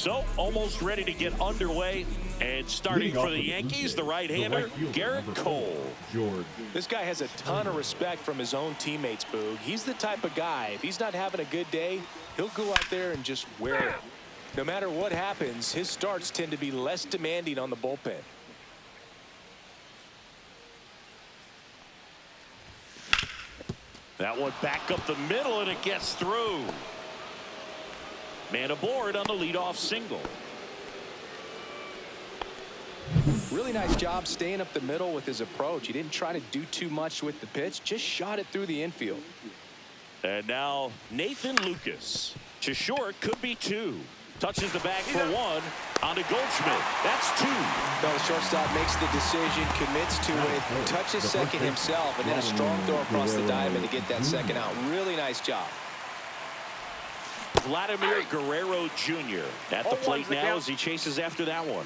So, almost ready to get underway. And starting for the Yankees, the right-hander, Garrett Cole. This guy has a ton of respect from his own teammates, Boog. He's the type of guy, if he's not having a good day, he'll go out there and just wear it. No matter what happens, his starts tend to be less demanding on the bullpen. That one back up the middle, and it gets through. Man aboard on the leadoff single. Really nice job staying up the middle with his approach. He didn't try to do too much with the pitch, just shot it through the infield. And now Nathan Lucas. To short, could be two. Touches the bag for one. On to Goldschmidt. That's two. No, the shortstop makes the decision, commits to it, touches second himself, and then a strong throw across the diamond to get that second out. Really nice job. Vladimir Guerrero Jr. at the plate now as he chases after that one.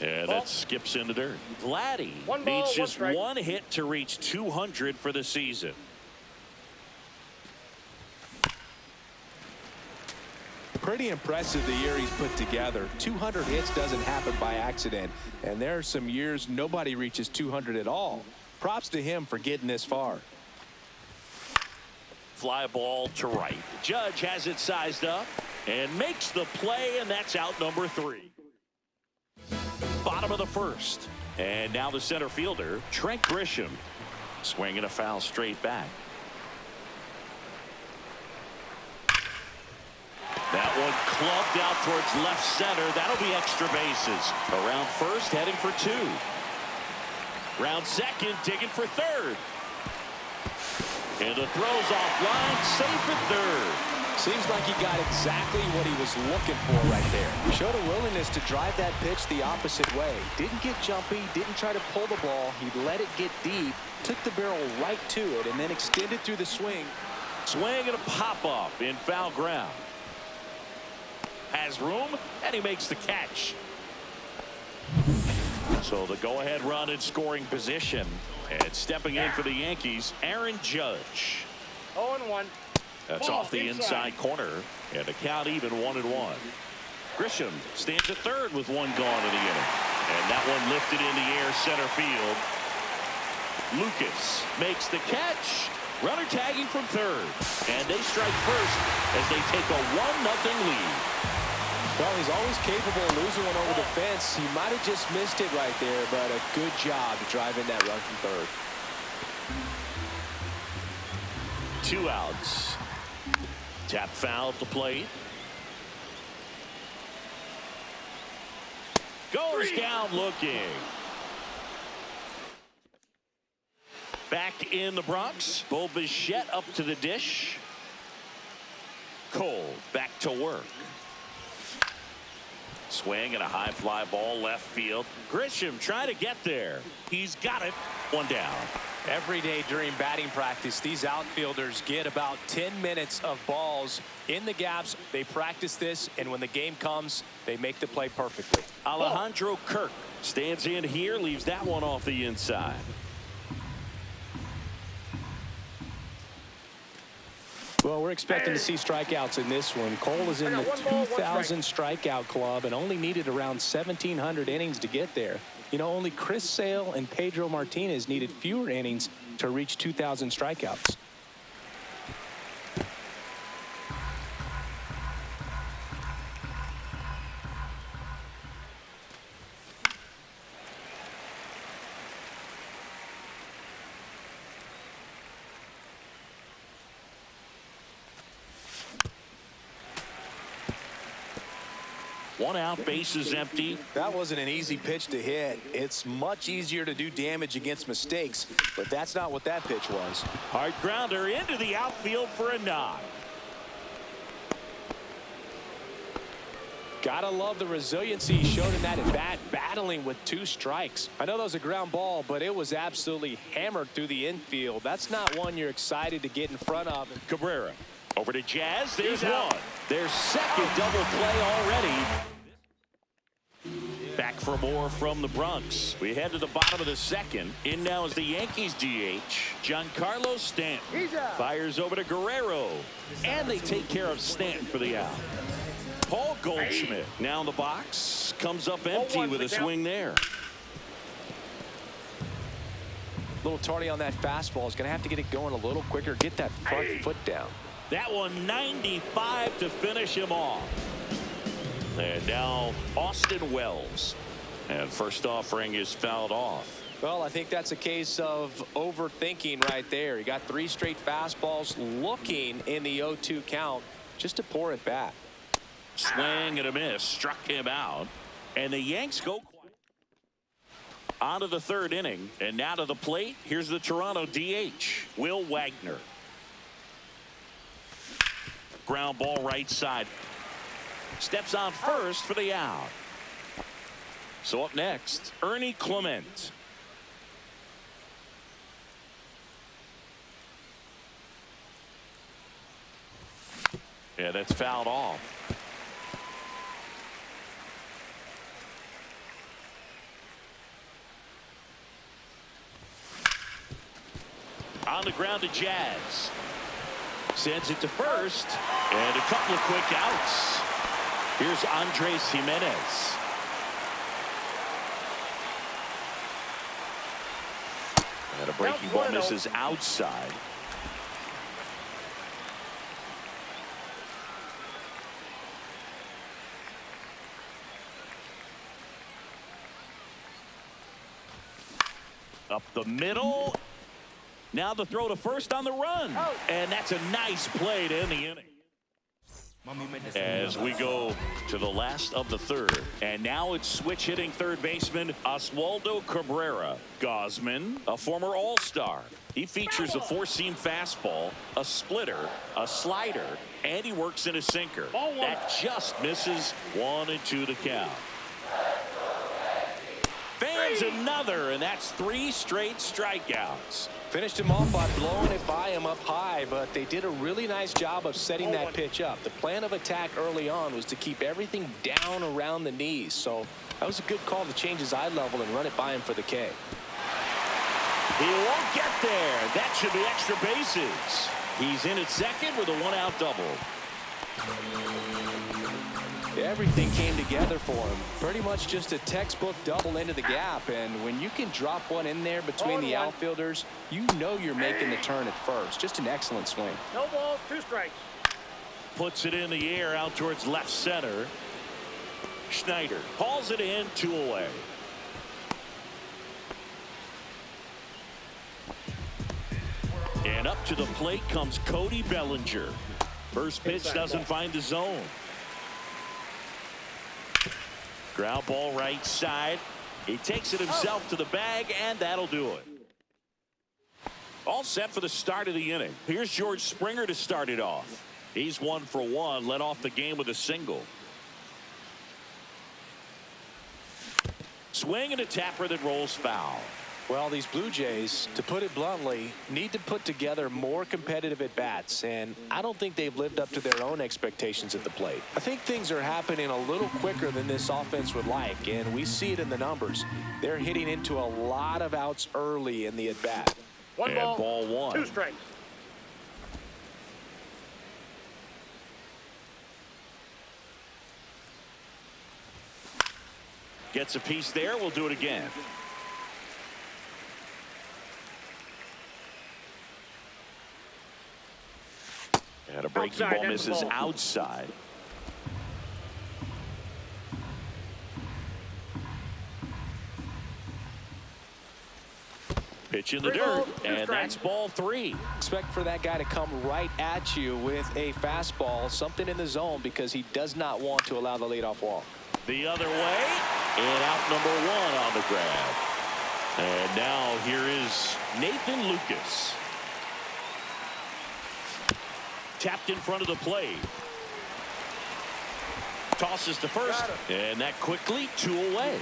And that skips into dirt. Vladdy needs just one hit to reach 200 for the season. Pretty impressive the year he's put together. 200 hits doesn't happen by accident. And there are some years nobody reaches 200 at all. Props to him for getting this far. Fly ball to right. Judge has it sized up and makes the play, and that's out number 3. Bottom of the first. And now the center fielder, Trent Grisham. Swinging a foul straight back. That one clubbed out towards left center. That'll be extra bases. Around first, heading for 2. Round second, digging for third. And the throw's offline, safe at third. Seems like he got exactly what he was looking for right there. He showed a willingness to drive that pitch the opposite way. Didn't get jumpy, didn't try to pull the ball. He let it get deep, took the barrel right to it, and then extended through the swing. Swing and a pop-up in foul ground. Has room, and he makes the catch. So the go-ahead run in scoring position. And stepping in for the Yankees, Aaron Judge. 0-1. That's off the inside corner. And the count even 1-1. Grisham stands at third with one gone in the inning. And that one lifted in the air center field. Lucas makes the catch. Runner tagging from third. And they strike first as they take a 1-0 lead. Well, he's always capable of losing one over the fence. He might have just missed it right there, but a good job to drive in that run from third. 2 outs. Tap foul at the plate. Goes down looking. Back in the Bronx. Bo Bichette up to the dish. Cole back to work. Swing and a high fly ball left field. Grisham trying to get there. He's got it. One down. Every day during batting practice, these outfielders get about 10 minutes of balls in the gaps. They practice this, and when the game comes, they make the play perfectly. Alejandro Kirk stands in here, leaves that one off the inside. Well, we're expecting to see strikeouts in this one. Cole is in the 2,000 strikeout club and only needed around 1,700 innings to get there. You know, only Chris Sale and Pedro Martinez needed fewer innings to reach 2,000 strikeouts. One out, bases empty. That wasn't an easy pitch to hit. It's much easier to do damage against mistakes, but that's not what that pitch was. Hard grounder into the outfield for a knock. Gotta love the resiliency he showed in that at bat, battling with 2 strikes. I know that was a ground ball, but it was absolutely hammered through the infield. That's not one you're excited to get in front of. Cabrera over to Jazz. There's one. Their second double play already. Back for more from the Bronx. We head to the bottom of the second. In now is the Yankees DH, Giancarlo Stanton. Fires over to Guerrero. And they take care of Stanton for the out. Paul Goldschmidt now in the box. Comes up empty with a swing there. A little tardy on that fastball. Is going to have to get it going a little quicker. Get that front foot down. That one 95 to finish him off. And now Austin Wells. And first offering is fouled off. Well, I think that's a case of overthinking right there. He got 3 straight fastballs looking in the 0-2 count just to pour it back. Swing and a miss. Struck him out. And the Yanks go on to the third inning. And now to the plate. Here's the Toronto DH, Will Wagner. Ground ball right side. Steps on first for the out. So up next, Ernie Clement. Yeah, that's fouled off. On the ground to Jazz. Sends it to first. And a couple of quick outs. Here's Andres Jimenez. And a breaking ball misses outside. Up the middle. Now the throw to first on the run. And that's a nice play to end the inning. As we go to the last of the third. And now it's switch hitting third baseman Oswaldo Cabrera. Gosman, a former All-Star. He features a 4-seam fastball, a splitter, a slider, and he works in a sinker. That just misses 1-2 to count. Fans another, and that's 3 straight strikeouts. Finished him off by blowing it by him up high, but they did a really nice job of setting that pitch up. The plan of attack early on was to keep everything down around the knees. So that was a good call to change his eye level and run it by him for the K. He won't get there. That should be extra bases. He's in at second with a 1-out double. Everything came together for him. Pretty much just a textbook double into the gap. And when you can drop one in there between the outfielders, you know you're making the turn at first. Just an excellent swing. No balls, 2 strikes. Puts it in the air out towards left center. Schneider hauls it in, 2 away. And up to the plate comes Cody Bellinger. First pitch doesn't find the zone. Ground ball right side. He takes it himself to the bag, and that'll do it. All set for the start of the inning. Here's George Springer to start it off. He's 1 for 1, led off the game with a single. Swing and a tapper that rolls foul. Well, these Blue Jays, to put it bluntly, need to put together more competitive at-bats, and I don't think they've lived up to their own expectations at the plate. I think things are happening a little quicker than this offense would like, and we see it in the numbers. They're hitting into a lot of outs early in the at-bat. One and ball, ball 1. 2 strikes. Gets a piece there. We'll do it again. And a breaking ball misses outside. Pitch in the dirt, and that's ball 3. Expect for that guy to come right at you with a fastball, something in the zone, because he does not want to allow the leadoff walk. The other way, and out number 1 on the grab. And now here is Nathan Lucas. Tapped in front of the plate. Tosses to first, and that quickly 2 away.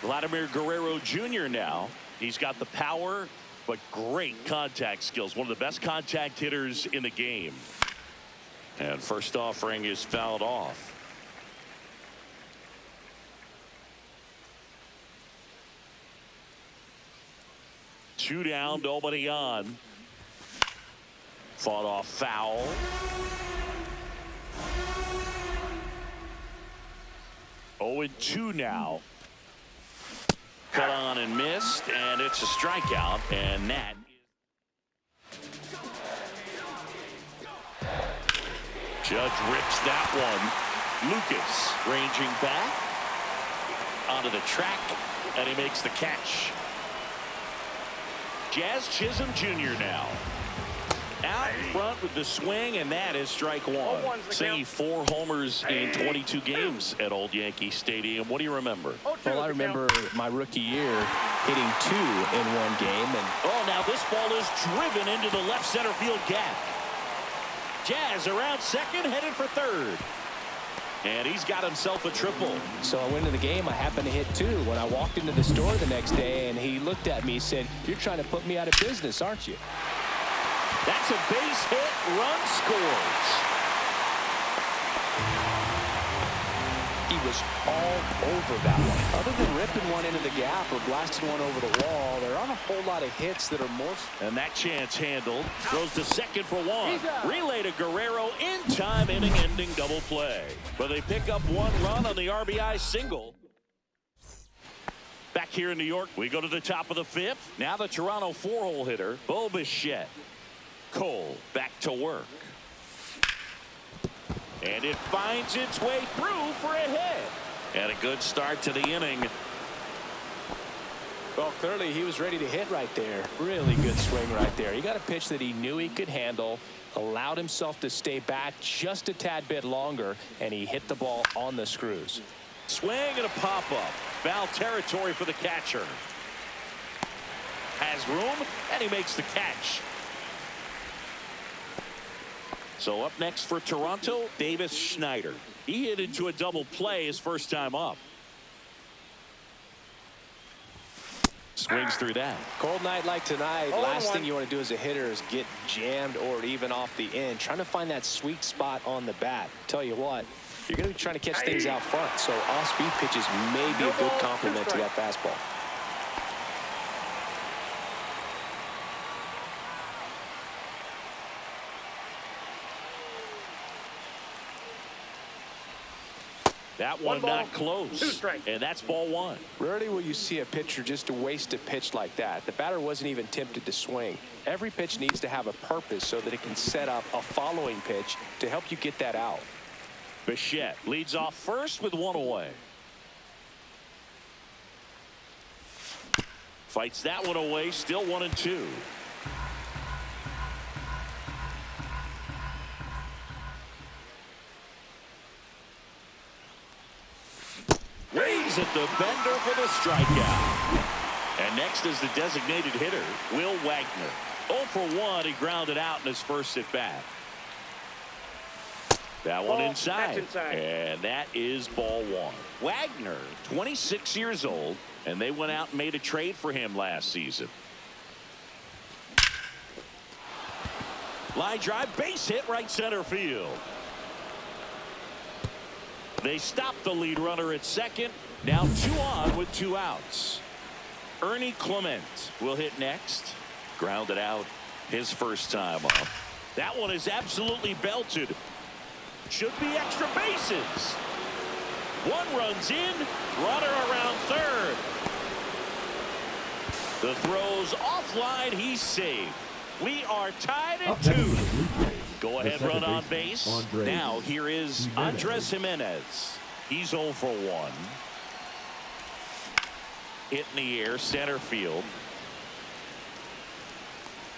Vladimir Guerrero Jr. now. He's got the power, but great contact skills. One of the best contact hitters in the game. And first offering is fouled off. 2 down, nobody on. Fought off foul. Oh, and 2 now. Cut on and missed, and it's a strikeout, and that. Judge rips that one. Lucas ranging back onto the track, and he makes the catch. Jazz Chisholm Jr. now. Out front with the swing, and that is strike 1. Saying 4 homers in 22 games at Old Yankee Stadium. What do you remember? Well, I remember my rookie year hitting 2 in one game. And oh, now this ball is driven into the left center field gap. Jazz around second, headed for third. And he's got himself a triple. So I went into the game. I happened to hit 2. When I walked into the store the next day, and he looked at me and said, "You're trying to put me out of business, aren't you?" That's a base hit. Run scores. He was all over that one. Other than ripping one into the gap or blasting one over the wall, there aren't a whole lot of hits that are more. And that chance handled. Throws to second for 1. Relay to Guerrero in time, inning-ending double play. But they pick up 1 run on the RBI single. Back here in New York, we go to the top of the 5th. Now the Toronto 4-hole hitter, Bichette. Cole back to work. And it finds its way through for a hit. And a good start to the inning. Well, clearly he was ready to hit right there. Really good swing right there. He got a pitch that he knew he could handle, allowed himself to stay back just a tad bit longer, and he hit the ball on the screws. Swing and a pop-up. Foul territory for the catcher. Has room, and he makes the catch. So up next for Toronto, Davis Schneider. He hit into a double play his first time up. Swings through that. Cold night like tonight, last thing you want to do as a hitter is get jammed or even off the end. Trying to find that sweet spot on the bat. Tell you what, you're going to be trying to catch things out front, so off-speed pitches may be a good complement to that fastball. That one not close. And that's ball 1. Rarely will you see a pitcher just waste a pitch like that. The batter wasn't even tempted to swing. Every pitch needs to have a purpose so that it can set up a following pitch to help you get that out. Bichette leads off first with 1 away. Fights that one away, still 1-2. Waves at the bender for the strikeout. And next is the designated hitter, Will Wagner. 0 for 1, he grounded out in his first at bat. That one inside. And that is ball 1. Wagner, 26 years old, and they went out and made a trade for him last season. Line drive, base hit, right center field. They stop the lead runner at second. Now 2 on with 2 outs. Ernie Clement will hit next. Grounded out his first time up. That one is absolutely belted. Should be extra bases. 1 runs in. Runner around third. The throw's offline. He's safe. We are tied at 2. Go ahead run on base. Now here is Andres Jimenez. He's 0 for 1. Hit in the air, center field.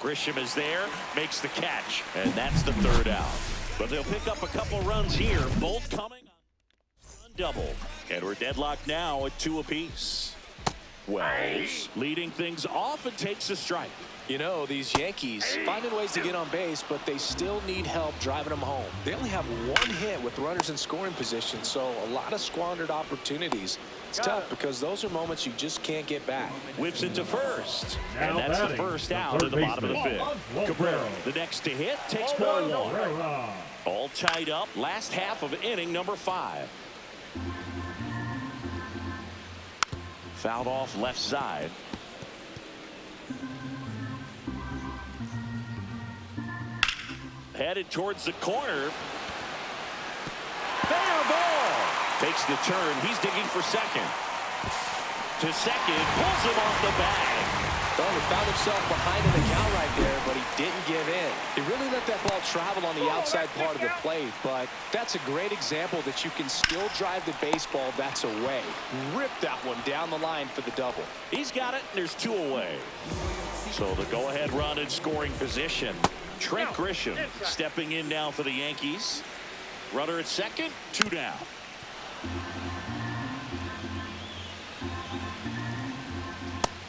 Grisham is there, makes the catch, and that's the 3rd out. But they'll pick up a couple runs here, both coming on double. And we're deadlocked now at 2 apiece. Wells leading things off and takes a strike. You know, these Yankees finding ways to get on base, but they still need help driving them home. They only have 1 hit with runners in scoring position, so a lot of squandered opportunities. It's tough because those are moments you just can't get back. Whips it to first, and that's the first out at the bottom of the 5th. Cabrera, the next to hit, takes ball 1. All tied up, last half of inning number 5. Fouled off left side. Headed towards the corner. Fair ball. Takes the turn. He's digging for second. To second. Pulls him off the bag. Well, he found himself behind in the count right there, but he didn't give in. He really let that ball travel on the outside part of the plate, but that's a great example that you can still drive the baseball that's away. Rip that one down the line for the double. He's got it, and there's 2 away. So the go-ahead run in scoring position. Trent Grisham stepping in now for the Yankees. Runner at second, 2 down.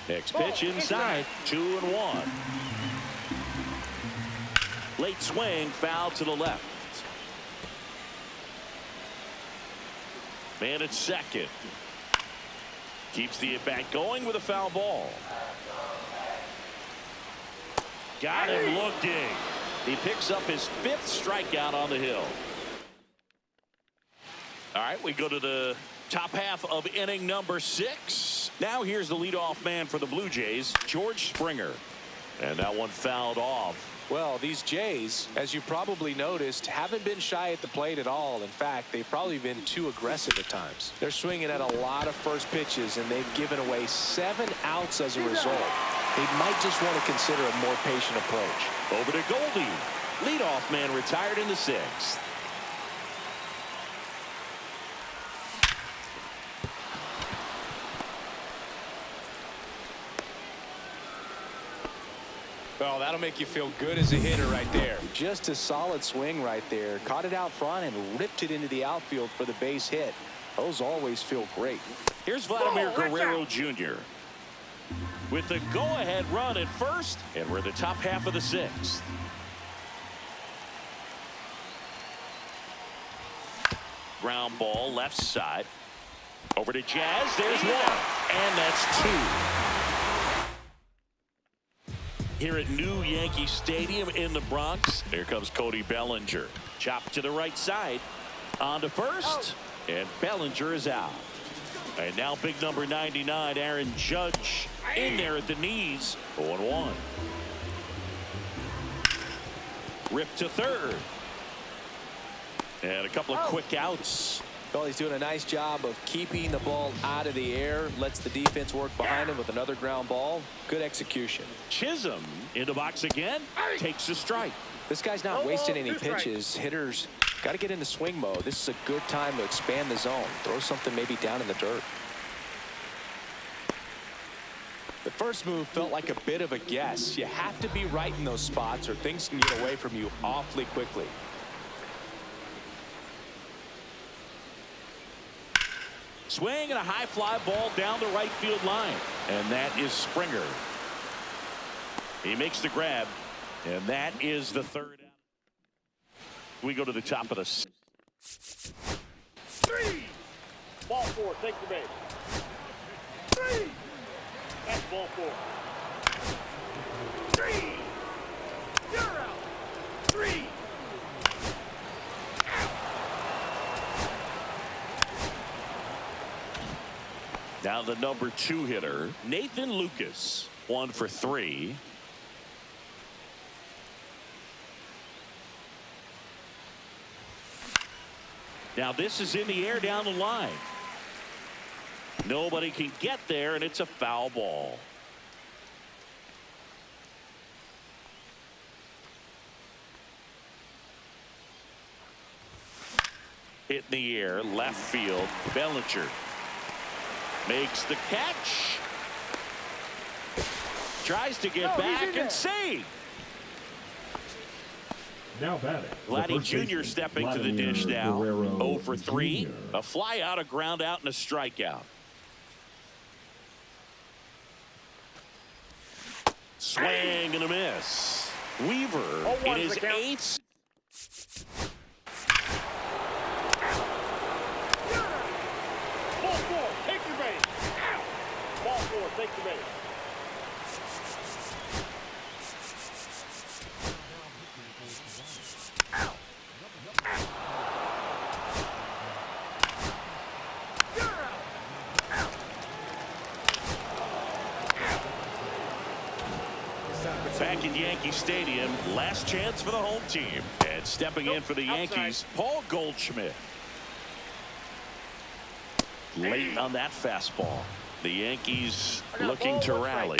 Next pitch inside, 2-1. Late swing, foul to the left. Man at second. Keeps the at-bat going with a foul ball. Got him looking. He picks up his 5th strikeout on the hill. All right, we go to the top half of inning number 6. Now here's the leadoff man for the Blue Jays, George Springer. And that one fouled off. Well, these Jays, as you probably noticed, haven't been shy at the plate at all. In fact, they've probably been too aggressive at times. They're swinging at a lot of first pitches, and they've given away 7 outs as a result. They might just want to consider a more patient approach. Over to Goldie. Leadoff man retired in the 6th. Well, that'll make you feel good as a hitter right there. Just a solid swing right there. Caught it out front and ripped it into the outfield for the base hit. Those always feel great. Here's Vladimir Guerrero Jr. with the go-ahead run at first, and we're in the top half of the 6th. Ground ball left side. Over to Jazz. There's 1. And that's 2. Here at New Yankee Stadium in the Bronx. Here comes Cody Bellinger. Chopped to the right side. On to first. And Bellinger is out. And now big number 99, Aaron Judge, in there at the knees. 0-1. Rip to third. And a couple of quick outs. Well, he's doing a nice job of keeping the ball out of the air. Lets the defense work behind him with another ground ball. Good execution. Chisholm in the box again. Takes a strike. This guy's not wasting any pitches. Hitters got to get into swing mode. This is a good time to expand the zone. Throw something maybe down in the dirt. The first move felt like a bit of a guess. You have to be right in those spots or things can get away from you awfully quickly. Swing and a high fly ball down the right field line. And that is Springer. He makes the grab. And that is the 3rd out. We go to the top of the 6th. 3. Ball 4. Take the base. 3. That's ball 4. 3. You're out. 3. Now the number 2 hitter, Nathan Lucas. 1 for 3. Now this is in the air down the line. Nobody can get there, and it's a foul ball. Hit in the air, left field, Bellinger. Makes the catch. Tries to get back and save. Now batting. Vladdy Jr. stepping to the dish now. 0 for 3. Jr. A fly out, a ground out, and a strikeout. Swing and a miss. Weaver in his 8th. Ball 4. Take the base. Ball 4. Take the base. Back in Yankee Yankee Stadium. Last chance for the home team. And stepping in for the Yankees, Paul Goldschmidt. Late on that fastball. The Yankees looking to rally.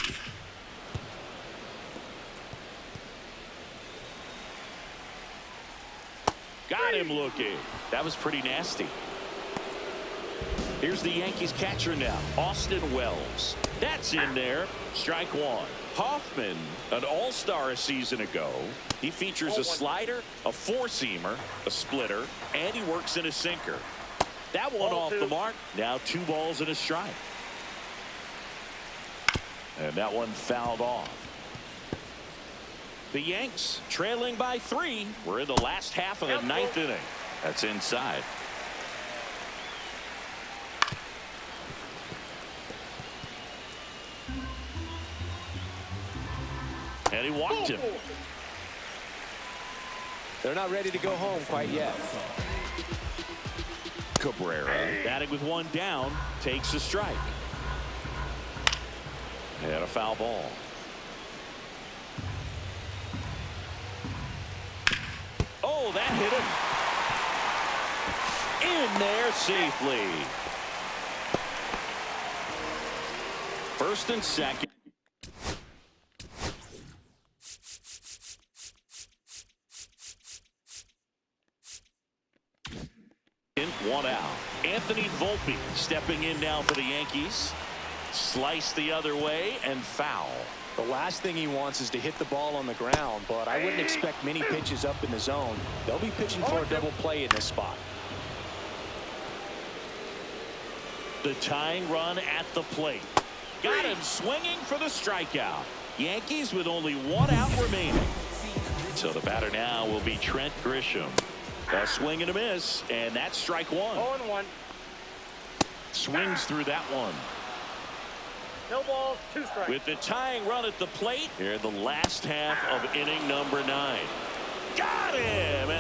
Got him looking. That was pretty nasty. Here's the Yankees catcher now, Austin Wells. That's in there. Strike one. Hoffman, an all-star a season ago. He features a slider, a four-seamer, a splitter, and he works in a sinker. That one off the mark. Now 2 balls and a strike. And that one fouled off. The Yanks trailing by 3. We're in the last half of the 9th inning. That's inside. And he walked him. They're not ready to go home quite yet. Cabrera, batting with 1 down, takes a strike. And a foul ball. Oh, that hit him. In there safely. First and second. One out. Anthony Volpe stepping in now for the Yankees. Slice the other way and foul. The last thing he wants is to hit the ball on the ground, but I wouldn't expect many pitches up in the zone. They'll be pitching for a double play in this spot. The tying run at the plate. Got him swinging for the strikeout. Yankees with only 1 out remaining. So the batter now will be Trent Grisham. A swing and a miss, and that's strike 1. 0-1. Swings through that one. No balls, 2 strikes. With the tying run at the plate here in the last half of inning number 9. Got him! And